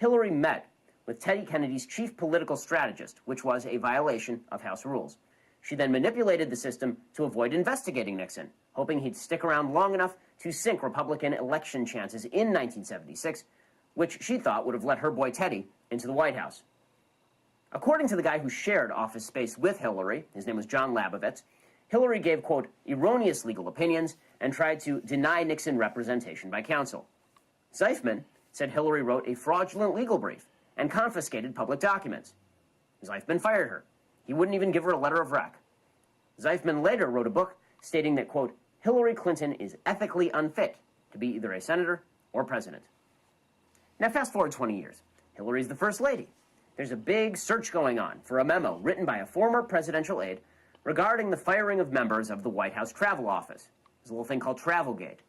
Hillary met with Teddy Kennedy's chief political strategist, which was a violation of House rules. She then manipulated the system to avoid investigating Nixon, hoping he'd stick around long enough to sink Republican election chances in 1976, which she thought would have let her boy Teddy into the White House. According to the guy who shared office space with Hillary, his name was John Labovitz, Hillary gave, quote, erroneous legal opinions and tried to deny Nixon representation by counsel. Zeifman said Hillary wrote a fraudulent legal brief and confiscated public documents. Zeifman fired her. He wouldn't even give her a letter of rec. Zeifman later wrote a book stating that, quote, Hillary Clinton is ethically unfit to be either a senator or president. Now fast forward 20 years. Hillary's the first lady. There's a big search going on for a memo written by a former presidential aide regarding the firing of members of the White House Travel Office. There's a little thing called Travelgate.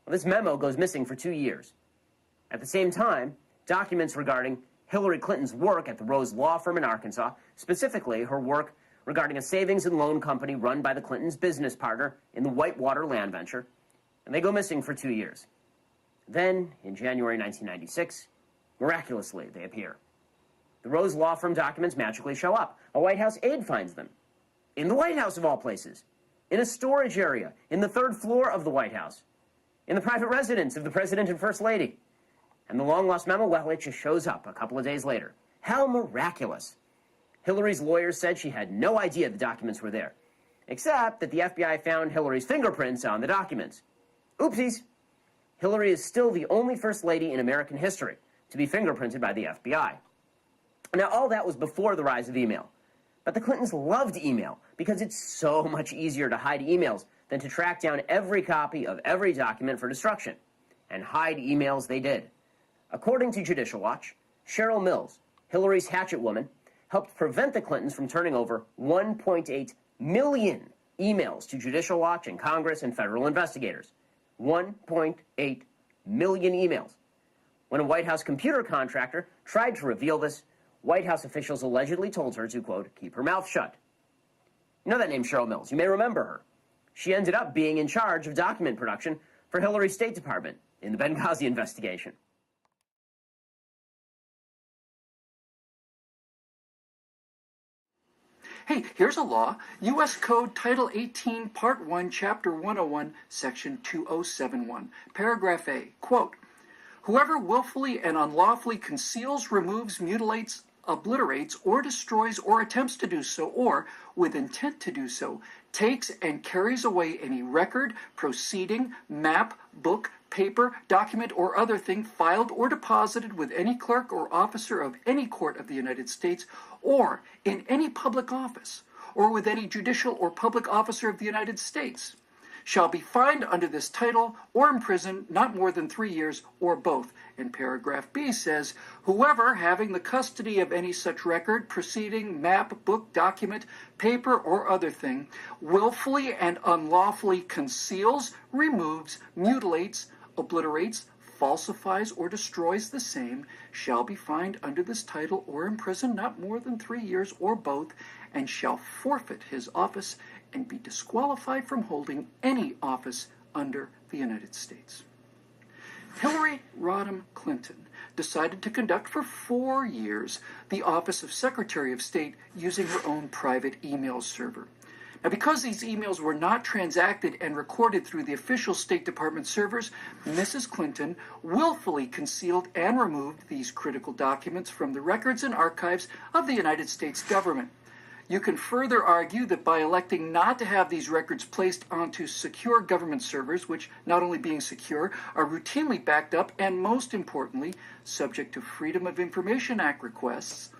Well, this memo goes missing for 2 years. At the same time, documents regarding Hillary Clinton's work at the Rose Law Firm in Arkansas, specifically her work regarding a savings and loan company run by the Clintons' business partner in the Whitewater land venture, and they go missing for 2 years. Then, in January 1996, miraculously, they appear. The Rose Law Firm documents magically show up. A White House aide finds them. In the White House, of all places. In a storage area, in the third floor of the White House. In the private residence of the President and First Lady. And the long-lost memo, well, it just shows up a couple of days later. How miraculous. Hillary's lawyers said she had no idea the documents were there, except that the FBI found Hillary's fingerprints on the documents. Oopsies. Hillary is still the only First Lady in American history to be fingerprinted by the FBI. Now, all that was before the rise of email. But the Clintons loved email because it's so much easier to hide emails than to track down every copy of every document for destruction. And hide emails they did. According to Judicial Watch, Cheryl Mills, Hillary's hatchet woman, helped prevent the Clintons from turning over 1.8 million emails to Judicial Watch and Congress and federal investigators. 1.8 million emails. When a White House computer contractor tried to reveal this, White House officials allegedly told her to, quote, keep her mouth shut. You know that name, Cheryl Mills. You may remember her. She ended up being in charge of document production for Hillary's State Department in the Benghazi investigation. Hey, here's a law. U.S. Code Title 18, Part 1, Chapter 101, Section 2071. Paragraph A, quote, whoever willfully and unlawfully conceals, removes, mutilates, obliterates, or destroys, or attempts to do so, or, with intent to do so, takes and carries away any record, proceeding, map, book, paper, document, or other thing filed or deposited with any clerk or officer of any court of the United States, or in any public office, or with any judicial or public officer of the United States, shall be fined under this title or imprisoned not more than 3 years, or both. And paragraph B says, whoever having the custody of any such record, proceeding, map, book, document, paper, or other thing, willfully and unlawfully conceals, removes, mutilates, obliterates, falsifies, or destroys the same, shall be fined under this title or imprisoned not more than 3 years, or both, and shall forfeit his office and be disqualified from holding any office under the United States. Hillary Rodham Clinton decided to conduct for 4 years the office of Secretary of State using her own private email server. Now, because these emails were not transacted and recorded through the official State Department servers, Mrs. Clinton willfully concealed and removed these critical documents from the records and archives of the United States government. You can further argue that by electing not to have these records placed onto secure government servers, which, not only being secure, are routinely backed up and, most importantly, subject to Freedom of Information Act requests,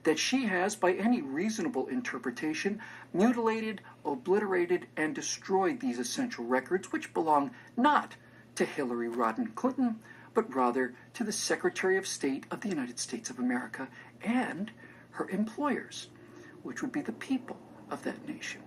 that she has, by any reasonable interpretation, mutilated, obliterated, and destroyed these essential records, which belong not to Hillary Rodham Clinton, but rather to the Secretary of State of the United States of America and her employers, which would be the people of that nation.